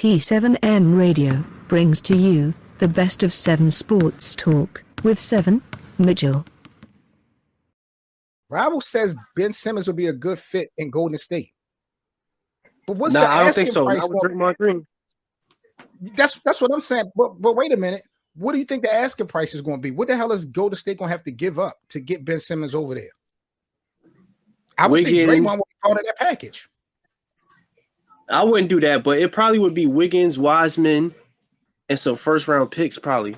7M Radio brings to you the best of 7 Sports Talk with 7 Mitchell. Rival says Ben Simmons would be a good fit in Golden State. But what's Nah, the I don't think asking so. price? I would drink my drink. That's what I'm saying. But wait a minute. What do you think the asking price is going to be? What the hell is Golden State going to have to give up to get Ben Simmons over there? I would think Draymond would be part of that package. I wouldn't do that, but it probably would be Wiggins, Wiseman, and some first-round picks probably.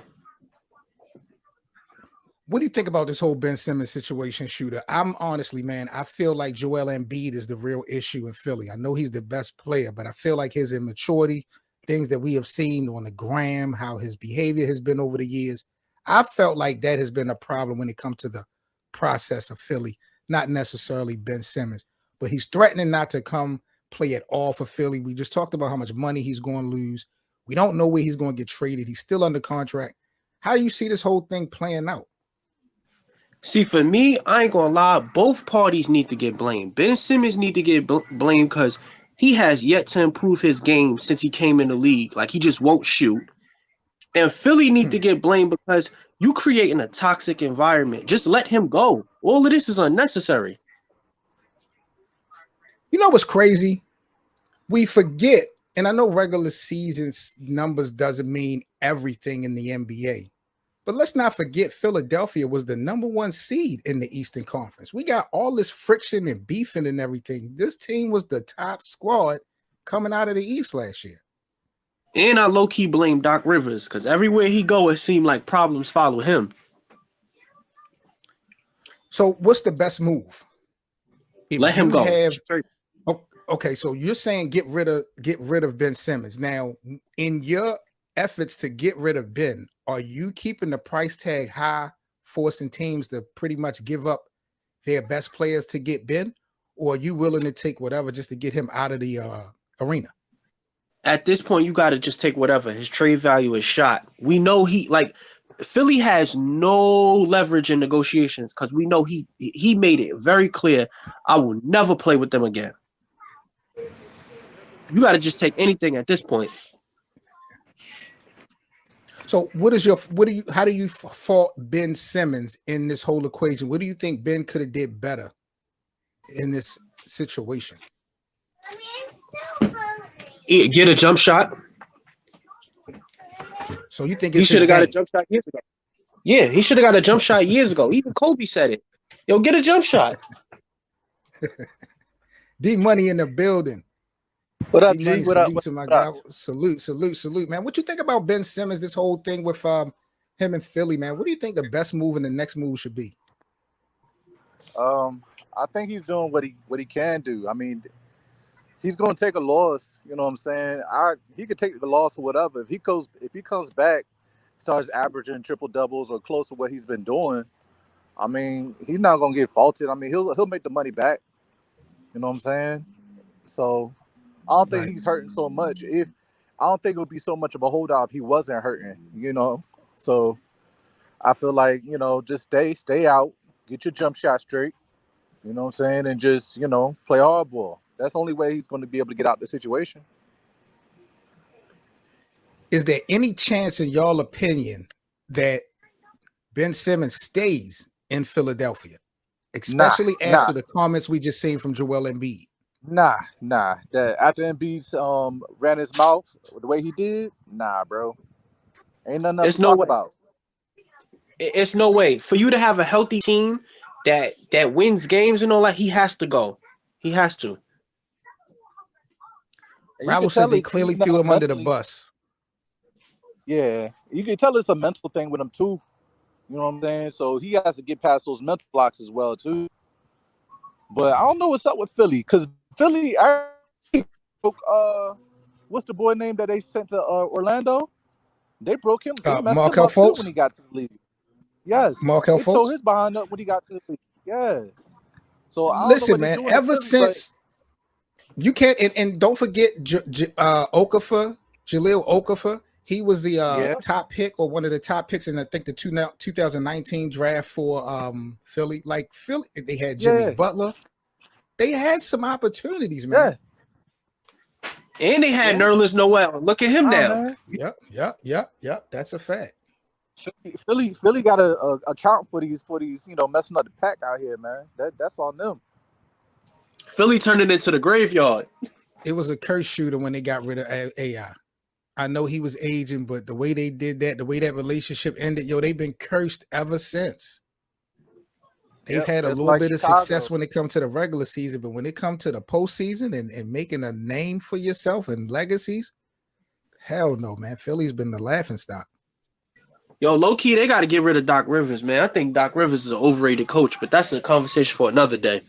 What do you think about this whole Ben Simmons situation, Shooter? I'm honestly, man, I feel like Joel Embiid is the real issue in Philly. I know he's the best player, but I feel like his immaturity, things that we have seen on the gram, how his behavior has been over the years, I felt like that has been a problem when it comes to the process of Philly, not necessarily Ben Simmons. But he's threatening not to come play at all for Philly. We just talked about how much money he's going to lose. We don't know where he's going to get traded. He's still under contract. How do you see this whole thing playing out? See, for me, I ain't gonna lie, both parties need to get blamed. Ben Simmons need to get blamed because he has yet to improve his game since he came in the league. Like, he just won't shoot. And Philly need to get blamed because you creating a toxic environment. Just let him go. All of this is unnecessary. You know what's crazy? We forget, and I know regular season numbers doesn't mean everything in the NBA, but let's not forget Philadelphia was the number 1 seed in the Eastern Conference. We got all this friction and beefing and everything. This team was the top squad coming out of the East last year. And I low-key blame Doc Rivers because everywhere he go, it seemed like problems follow him. So what's the best move? Let him go. Okay, so you're saying get rid of Ben Simmons. Now, in your efforts to get rid of Ben, are you keeping the price tag high, forcing teams to pretty much give up their best players to get Ben, or are you willing to take whatever just to get him out of the arena? At this point, you got to just take whatever. His trade value is shot. We know Philly has no leverage in negotiations because we know he made it very clear, I will never play with them again. You got to just take anything at this point. So how do you fault Ben Simmons in this whole equation? What do you think Ben could have did better in this situation? Get a jump shot. So you think he should have got a jump shot years ago? Yeah, he should have got a jump shot years ago. Even Kobe said it. Yo, get a jump shot. D Money in the building. What up, G? What up? To my guy. Salute, man. What you think about Ben Simmons? This whole thing with him and Philly, man. What do you think the best move and the next move should be? I think he's doing what he can do. I mean, he's going to take a loss. You know what I'm saying? He could take the loss or whatever. If he comes back, starts averaging triple doubles or close to what he's been doing, I mean, he's not going to get faulted. I mean, he'll make the money back. You know what I'm saying? So I don't think he's hurting so much. I don't think it would be so much of a holdout if he wasn't hurting, you know. So I feel like, you know, just stay out, get your jump shot straight, you know what I'm saying, and just, you know, play hardball. That's the only way he's going to be able to get out the situation. Is there any chance, in y'all opinion, that Ben Simmons stays in Philadelphia, especially after the comments we just seen from Joel Embiid? Nah. That after Embiid ran his mouth the way he did, nah, bro. Ain't nothing else to talk about. It's no way. For you to have a healthy team that wins games and all that, he has to go. He has to. Rival said they clearly threw him under the bus. Yeah, you can tell it's a mental thing with him too. You know what I'm saying? So he has to get past those mental blocks as well too. But I don't know what's up with Philly, because Philly broke what's the boy name that they sent to Orlando? They broke him. They messed him up too when he got to the league. Yes, Markel they Fultz tore his behind up when he got to the league. Yeah. So I don't listen, know what man. Ever since you can't, and don't forget Okafor, Jahlil Okafor. He was the top pick or one of the top picks in I think the 2019 draft for Philly. Like Philly, they had Jimmy Butler. They had some opportunities, man. And they had Yeah. Nerlens Noel. Look at him now. Man. Yep. That's a fact. Philly got to account for these, messing up the pack out here, man. That's on them. Philly turned it into the graveyard. It was a curse shooter when they got rid of AI. I know he was aging, but the way they did that, the way that relationship ended, they've been cursed ever since. They've had a little bit of success when it comes to the regular season, but when it comes to the postseason and making a name for yourself and legacies, hell no, man. Philly's been the laughingstock. Yo, low-key, they got to get rid of Doc Rivers, man. I think Doc Rivers is an overrated coach, but that's a conversation for another day.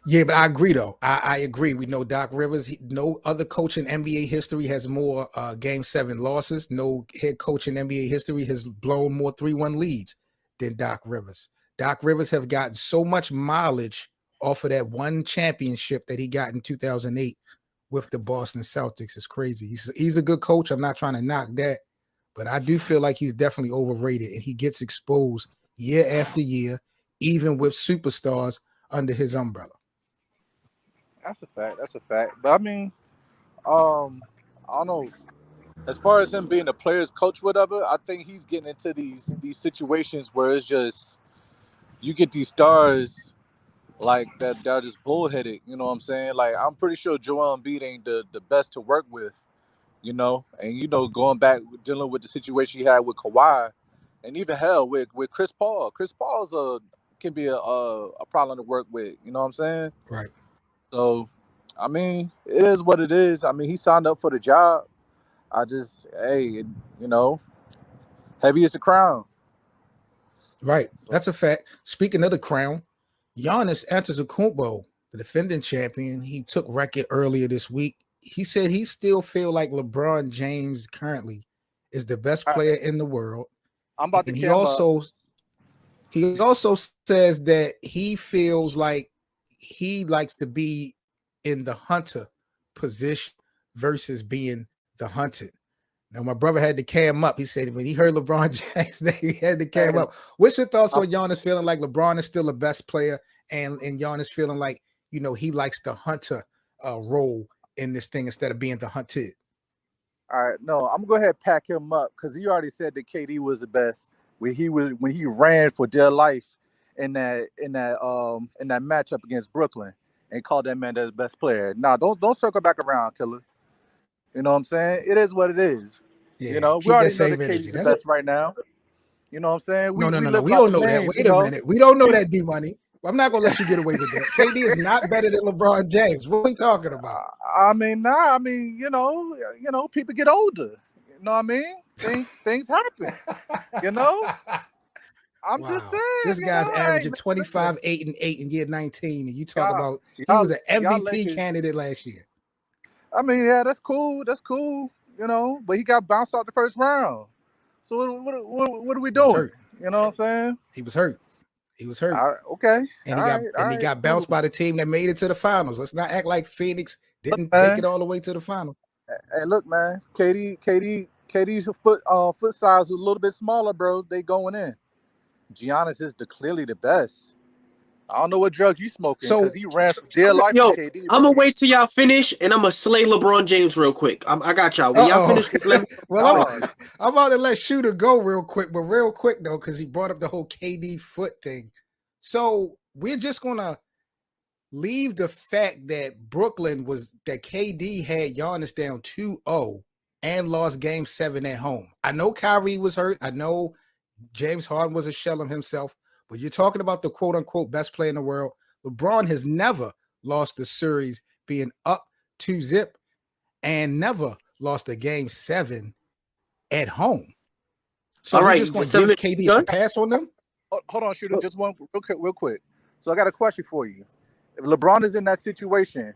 Yeah, but I agree, though. I agree. We know Doc Rivers. No other coach in NBA history has more Game 7 losses. No head coach in NBA history has blown more 3-1 leads than Doc Rivers. Doc Rivers have gotten so much mileage off of that one championship that he got in 2008 with the Boston Celtics. It's crazy. He's a good coach. I'm not trying to knock that, but I do feel like he's definitely overrated, and he gets exposed year after year, even with superstars under his umbrella. That's a fact. But I mean, I don't know. As far as him being a player's coach, whatever, I think he's getting into these situations where it's just you get these stars like that are just bullheaded. You know what I'm saying? Like, I'm pretty sure Joel Embiid ain't the best to work with. And going back dealing with the situation he had with Kawhi, and even hell with Chris Paul. Chris Paul's can be a problem to work with. You know what I'm saying? Right. So, I mean, it is what it is. I mean, he signed up for the job. Heavy is the crown. Right. That's a fact. Speaking of the crown, Giannis Antetokounmpo, the defending champion, he took record earlier this week. He said he still feel like LeBron James currently is the best player in the world. I'm about to. And he also says that he feels like he likes to be in the hunter position versus being the hunted. Now, my brother had to cam up. He said when he heard LeBron James, that he had to cam up. What's your thoughts on Giannis feeling like LeBron is still the best player, and Giannis feeling like he likes the hunter role in this thing instead of being the hunted? All right, no, I'm gonna go ahead and pack him up because he already said that KD was the best when he ran for dear life in that matchup against Brooklyn and called that man the best player. Now, don't circle back around, killer. You know what I'm saying? It is what it is. Yeah, we already know that KD's the best right now. You know what I'm saying? No. We don't know that. Wait a minute. We don't know that, D-Money. I'm not going to let you get away with that. KD is not better than LeBron James. What are we talking about? People get older. You know what I mean? Things happen. I'm just saying. This guy's averaging 25, 8, and 8 in year 19, and you talk about he was an MVP candidate last year. I mean, yeah, that's cool. But he got bounced out the first round. So what are we doing? You know what I'm saying? He was hurt. Okay. And he got bounced by the team that made it to the finals. Let's not act like Phoenix didn't take it all the way to the final. Hey, look, man. KD's foot size is a little bit smaller, bro. They going in. Giannis is clearly the best. I don't know what drug you smoking because he ran for dear life. Yo, KD, I'm gonna wait till y'all finish, and I'm gonna slay LeBron James real quick. I got y'all. When y'all finish, just let me. I'm about to let Shooter go real quick, but real quick though, because he brought up the whole KD foot thing. So we're just gonna leave the fact that that KD had Giannis down 2-0 and lost Game 7 at home. I know Kyrie was hurt. I know James Harden was a shell of himself. But you're talking about the quote-unquote best player in the world. LeBron has never lost the series being up 2-0 and never lost a Game 7 at home. So we're just going to give KD a pass on them? Hold on, Shooter. Just one real quick. So I got a question for you. If LeBron is in that situation,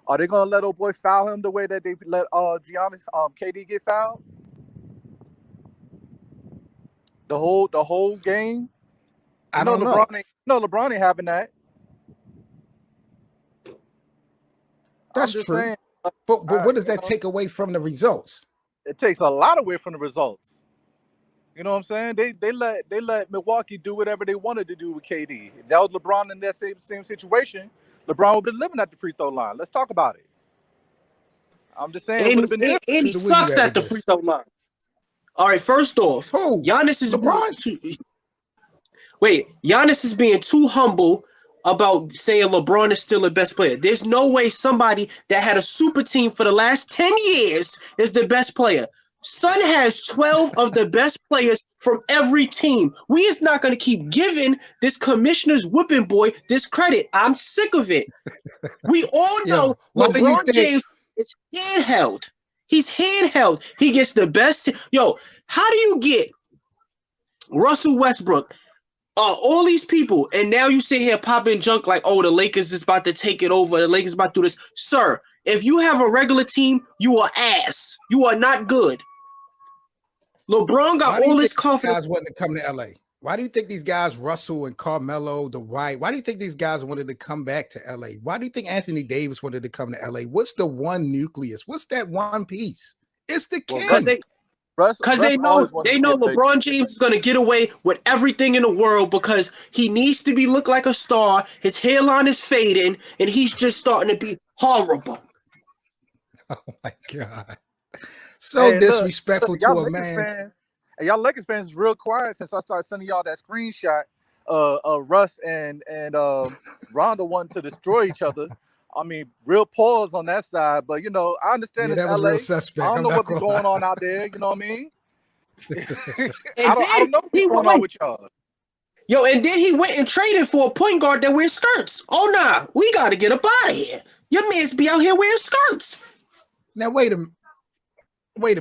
are they going to let old boy foul him the way that they let Giannis KD get fouled? The whole game? I don't know. LeBron ain't having that. That's true. Saying, but what does that take away from the results? It takes a lot away from the results. You know what I'm saying? They let Milwaukee do whatever they wanted to do with KD. If that was LeBron in that same situation, LeBron would have been living at the free throw line. Let's talk about it. I'm just saying it would have been different. And he Shooter, where you sucks at at with the this? free throw line. All right, first off, Who? Giannis is LeBron? Giannis is being too humble about saying LeBron is still the best player. There's no way somebody that had a super team for the last 10 years is the best player. Son has 12 of the best players from every team. We is not going to keep giving this commissioner's whipping boy this credit. I'm sick of it. We all know why do you LeBron think- James is handheld. He's handheld. He gets the best. Yo, how do you get Russell Westbrook, all these people, and now you sit here popping junk like, oh, the Lakers is about to take it over. The Lakers about to do this. Sir, if you have a regular team, you are ass. You are not good. LeBron got all this confidence. Guys wanted to come to LA. Why do you think these guys, Russell and Carmelo, Dwight, why do you think these guys wanted to come back to LA? Why do you think Anthony Davis wanted to come to LA? What's the one nucleus? What's that one piece? It's the king. Because they know LeBron James is going to get away with everything in the world because he needs to look like a star. His hairline is fading, and he's just starting to be horrible. Oh, my God. So disrespectful to a man. And y'all Lakers fans is real quiet since I started sending y'all that screenshot of Russ and Rondo wanting to destroy each other. I mean, real pause on that side, but I understand it's that was LA. real suspect. I don't know what's going on out there. You know what I mean? I don't know what's going on with y'all. Yo, and then he went and traded for a point guard that wears skirts. Oh nah, we got to get up out of here. Your man's be out here wearing skirts. Now wait a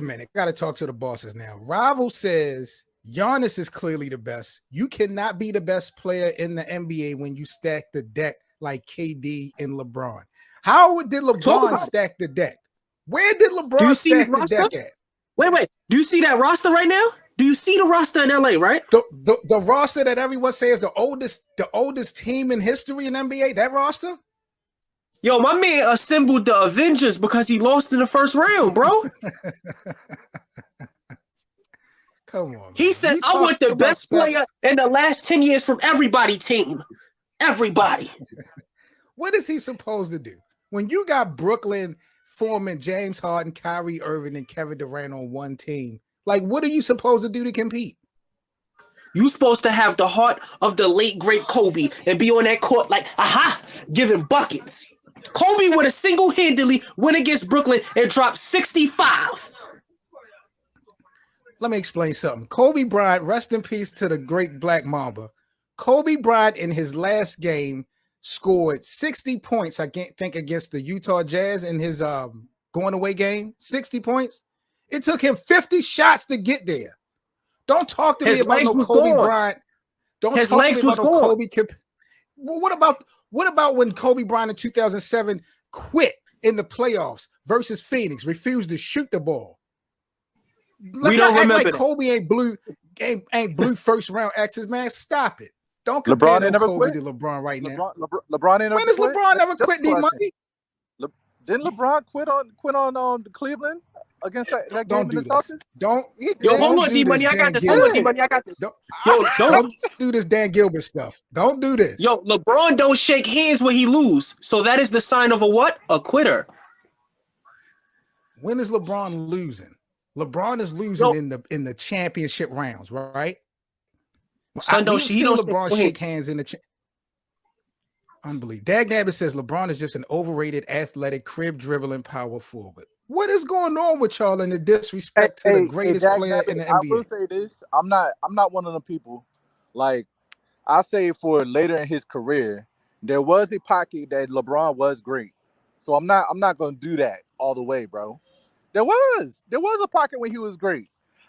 minute. Got to talk to the bosses now. Rival says Giannis is clearly the best. You cannot be the best player in the NBA when you stack the deck like KD and LeBron. How did LeBron stack the deck? Where did LeBron stack the deck at? Wait. Do you see that roster right now? Do you see the roster in LA, right? The roster that everyone says the oldest team in history in NBA, that roster? Yo, my man assembled the Avengers because he lost in the first round, bro. Come on. He said, I want the best player in the last 10 years from everybody team. Everybody. What is he supposed to do? When you got Brooklyn forming James Harden, Kyrie Irving, and Kevin Durant on one team, like, what are you supposed to do to compete? You supposed to have the heart of the late, great Kobe and be on that court like, giving buckets. Kobe would have single-handedly went against Brooklyn and dropped 65. Let me explain something. Kobe Bryant, rest in peace to the great Black Mamba. Kobe Bryant in his last game scored 60 points, I think, against the Utah Jazz in his going away game. 60 points. It took him 50 shots to get there. Don't talk to me about no Kobe Bryant. Don't talk to me about no Kobe. Well, what about when Kobe Bryant in 2007 quit in the playoffs versus Phoenix, refused to shoot the ball? Let's not act like Kobe ain't blue first round exes, man. Stop it. Don't compare Kobe to LeBron right now. LeBron ain't when has LeBron never quit, D-Money? Didn't LeBron quit on Cleveland against that game in the Celtics? Hold on, D-Money. I got this. Don't do this Dan Gilbert stuff. Don't do this. Yo, LeBron don't shake hands when he lose. So that is the sign of a what? A quitter. When is LeBron losing? LeBron is losing in the championship rounds, right? Son, don't LeBron shake hands in the unbelievable. Dag Nabbit says LeBron is just an overrated, athletic, crib dribbling power forward. What is going on with y'all in the disrespect to the greatest player in the NBA? I will say this: I'm not one of them people. Like I say, for later in his career, there was a pocket that LeBron was great. So I'm not going to do that all the way, bro. There was a pocket when he was great.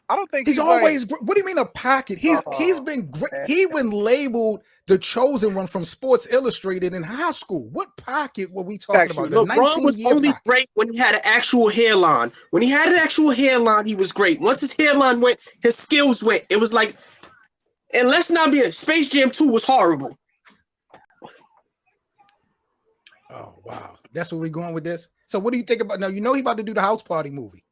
I don't think he's always great. What do you mean a pocket? He's been great. He been labeled the chosen one from Sports Illustrated in high school. What pocket were we talking about? LeBron was only great when he had an actual hairline. When he had an actual hairline, he was great. Once his hairline went, his skills went. It was like, and let's not be Space Jam 2 was horrible. Oh wow, that's where we're going with this. So what do you think about now? You know he about to do the House Party movie.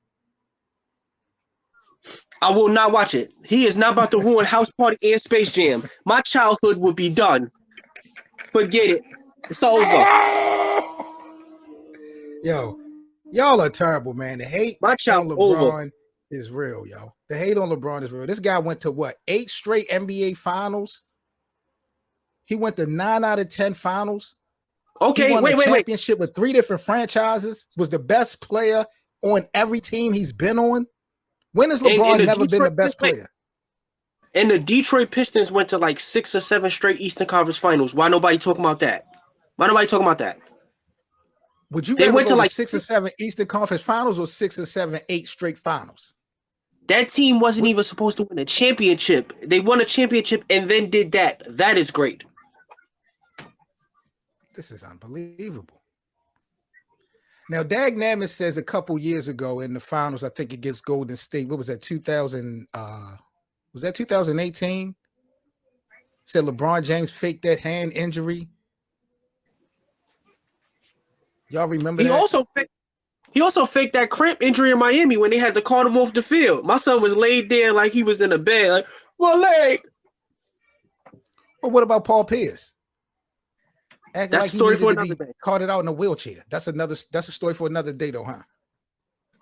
I will not watch it. He is not about to ruin House Party and Space Jam. My childhood would be done. Forget it. It's over. Yo, Y'all are terrible, man. The hate My on child LeBron over. is real, yo. The hate on LeBron is real. This guy went to what? 8 straight NBA finals. He went to 9 out of 10 finals. He Okay, won a wait. championship with 3 different franchises. Was the best player on every team he's been on. When has LeBron never been the best player? And the Detroit Pistons went to like 6 or 7 straight Eastern Conference Finals. Why nobody talking about that? Why nobody talking about that? Would you They rather went go to to like 6 or 7 Eastern Conference Finals or 6 or 7, 8 straight finals? That team wasn't even supposed to win a championship. They won a championship and then did that. That is great. This is unbelievable. Now, Dag Namus says a couple years ago in the finals, I think against Golden State, what was that, 2000? Was that 2018? Said LeBron James faked that hand injury. Y'all remember that? He also faked that cramp injury in Miami when they had to call him off the field. My son was laid there like he was in a bed, like, my leg. Well, what about Paul Pierce? Acting That's like a story for he needed another to be day. carted out in a wheelchair. That's a story for another day, though, huh?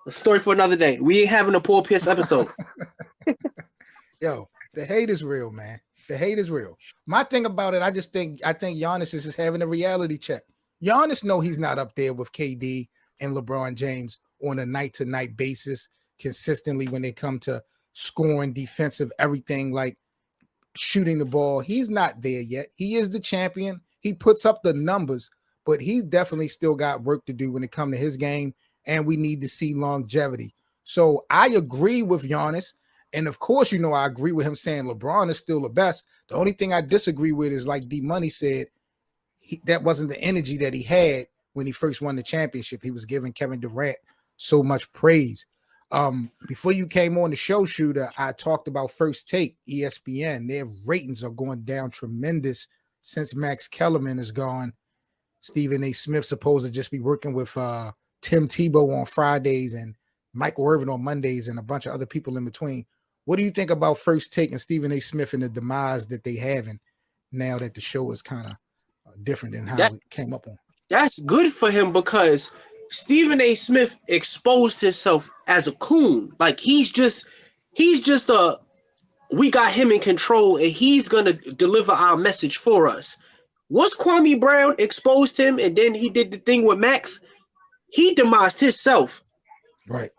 A story for another day. We ain't having a Paul Pierce episode. Yo, the hate is real, man. The hate is real. My thing about it, I think Giannis is just having a reality check. Giannis know he's not up there with KD and LeBron James on a night-to-night basis consistently when they come to scoring, defensive, everything, like shooting the ball. He's not there yet. He is the champion. He puts up the numbers, but he's definitely still got work to do when it comes to his game, and we need to see longevity. So I agree with Giannis, and of course, I agree with him saying LeBron is still the best. The only thing I disagree with is, like D-Money said, that wasn't the energy that he had when he first won the championship. He was giving Kevin Durant so much praise. Before you came on the show, Shooter, I talked about First Take, ESPN. Their ratings are going down tremendous since Max Kellerman is gone. Stephen A. Smith supposed to just be working with Tim Tebow on Fridays and Michael Irvin on Mondays and a bunch of other people in between. What do you think about First Take and Stephen A. Smith and the demise that they having now that the show is kind of different than how it came up on? That's good for him because Stephen A. Smith exposed himself as a coon. Like he's just we got him in control and he's gonna deliver our message for us. Once Kwame Brown exposed him and then he did the thing with Max, he demised himself. Right.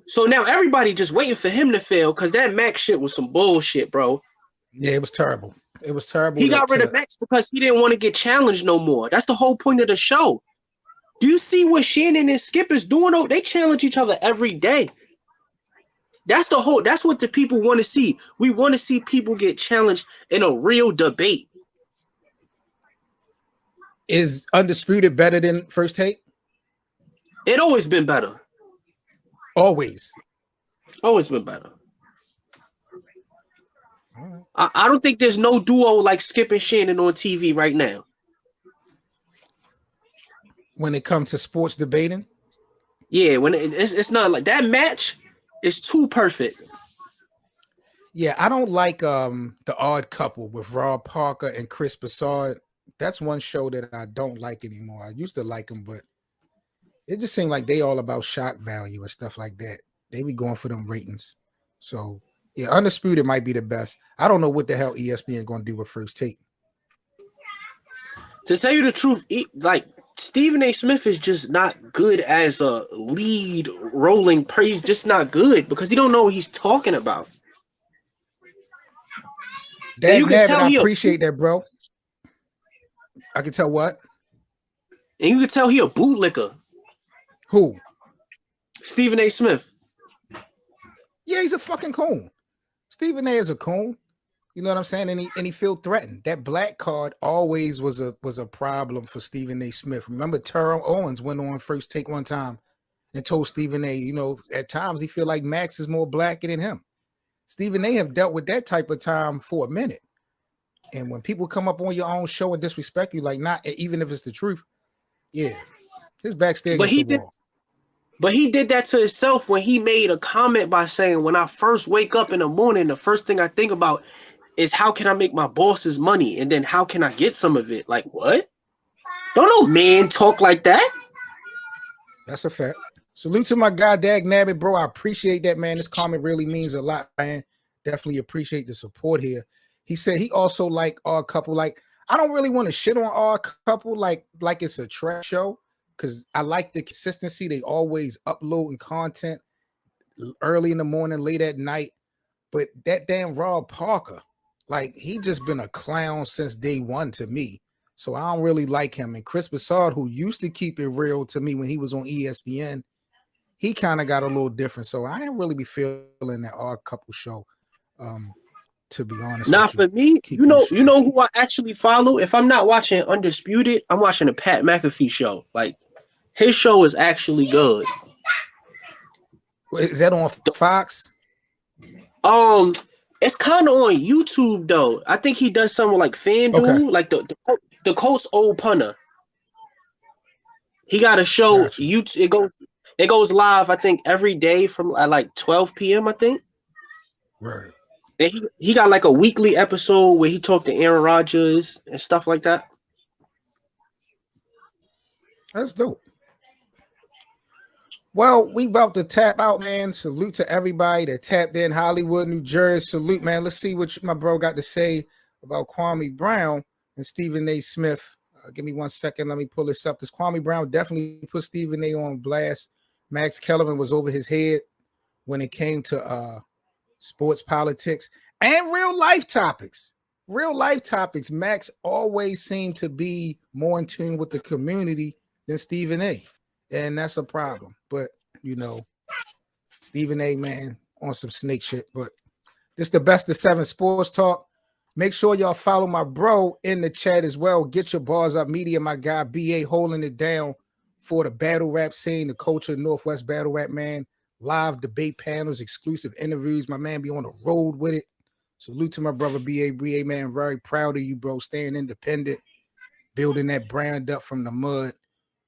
So now everybody just waiting for him to fail because that Max shit was some bullshit, bro. Yeah, it was terrible. It was terrible. He got rid of Max because he didn't want to get challenged no more. That's the whole point of the show. Do you see what Shannon and Skip is doing? Oh, they challenge each other every day. That's what the people want to see. We want to see people get challenged in a real debate. Is Undisputed better than First Take? It always been better. Always been better. I don't think there's no duo like Skip and Shannon on TV right now. When it comes to sports debating? Yeah, when it's not like that match is too perfect. Yeah, I don't like The Odd Couple with Rob Parker and Chris Broussard. That's one show that I don't like anymore. I used to like them, but it just seemed like they all about shock value and stuff like that. They be going for them ratings. So yeah, Undisputed might be the best. I don't know what the hell ESPN going to do with First Take. To tell you the truth, like Stephen A. Smith is just not good as a lead rolling. He's just not good because he don't know what he's talking about. Dag Nabbit, I appreciate that, bro. I can tell what? And you can tell he a bootlicker. Who? Stephen A. Smith. Yeah, he's a fucking coon. Stephen A. is a coon. You know what I'm saying? And he feel threatened. That black card always was a problem for Stephen A. Smith. Remember, Terrell Owens went on First Take one time and told Stephen A., at times he feel like Max is more black than him. Stephen A. have dealt with that type of time for a minute. And when people come up on your own show and disrespect you, like not even if it's the truth, yeah, his backstage. But he did that to himself when he made a comment by saying, "When I first wake up in the morning, the first thing I think about is how can I make my boss's money, and then how can I get some of it?" Like what? Don't no man talk like that. That's a fact. Salute to my guy, Dag Nabbit, bro. I appreciate that, man. This comment really means a lot, man. Definitely appreciate the support here. He said he also like Odd Couple. Like, I don't really want to shit on Odd Couple like it's a trash show, because I like the consistency. They always uploading content early in the morning, late at night. But that damn Rob Parker, like, he just been a clown since day one to me. So I don't really like him. And Chris Broussard, who used to keep it real to me when he was on ESPN, he kind of got a little different. So I ain't really be feeling that Odd Couple show. To be honest, Now for me, you know who I actually follow. If I'm not watching Undisputed, I'm watching the Pat McAfee show. Like, his show is actually good. Is that on Fox? It's kind of on YouTube though. I think he does something like FanDuel, like the Colts old punter. He got a show. Gotcha. It goes live, I think, every day from at like 12 p.m. I think. Right. And he got like a weekly episode where he talked to Aaron Rodgers and stuff like that. That's dope. Well, we about to tap out, man. Salute to everybody that tapped in. Hollywood, New Jersey. Salute, man. Let's see what my bro got to say about Kwame Brown and Stephen A. Smith. Give me 1 second. Let me pull this up, because Kwame Brown definitely put Stephen A. on blast. Max Kellerman was over his head when it came to sports politics and real life topics. Real life topics. Max always seemed to be more in tune with the community than Stephen A. And that's a problem. But, you know, Stephen A., man, on some snake shit. But this the best of 7 sports talk. Make sure y'all follow my bro in the chat as well. Get your bars up media, my guy, BA, holding it down for the battle rap scene, the culture, Northwest battle rap, man. Live debate panels, exclusive interviews. My man be on the road with it. Salute to my brother, BA, man. Very proud of you, bro. Staying independent, building that brand up from the mud,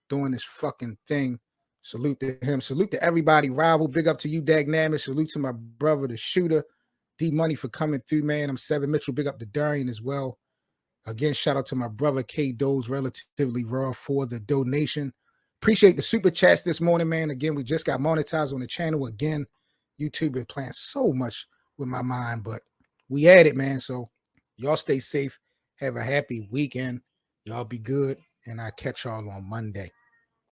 doing this fucking thing. Salute to him. Salute to everybody. Rival, big up to you, Dag Nabbit. Salute to my brother, the shooter. D Money for coming through, man. I'm Seven Mitchell. Big up to Darian as well. Again, shout out to my brother K Doze, relatively raw, for the donation. Appreciate the super chats this morning, man. Again, we just got monetized on the channel again. YouTube been playing so much with my mind, but we at it, man. So y'all stay safe. Have a happy weekend. Y'all be good, and I'll catch y'all on Monday.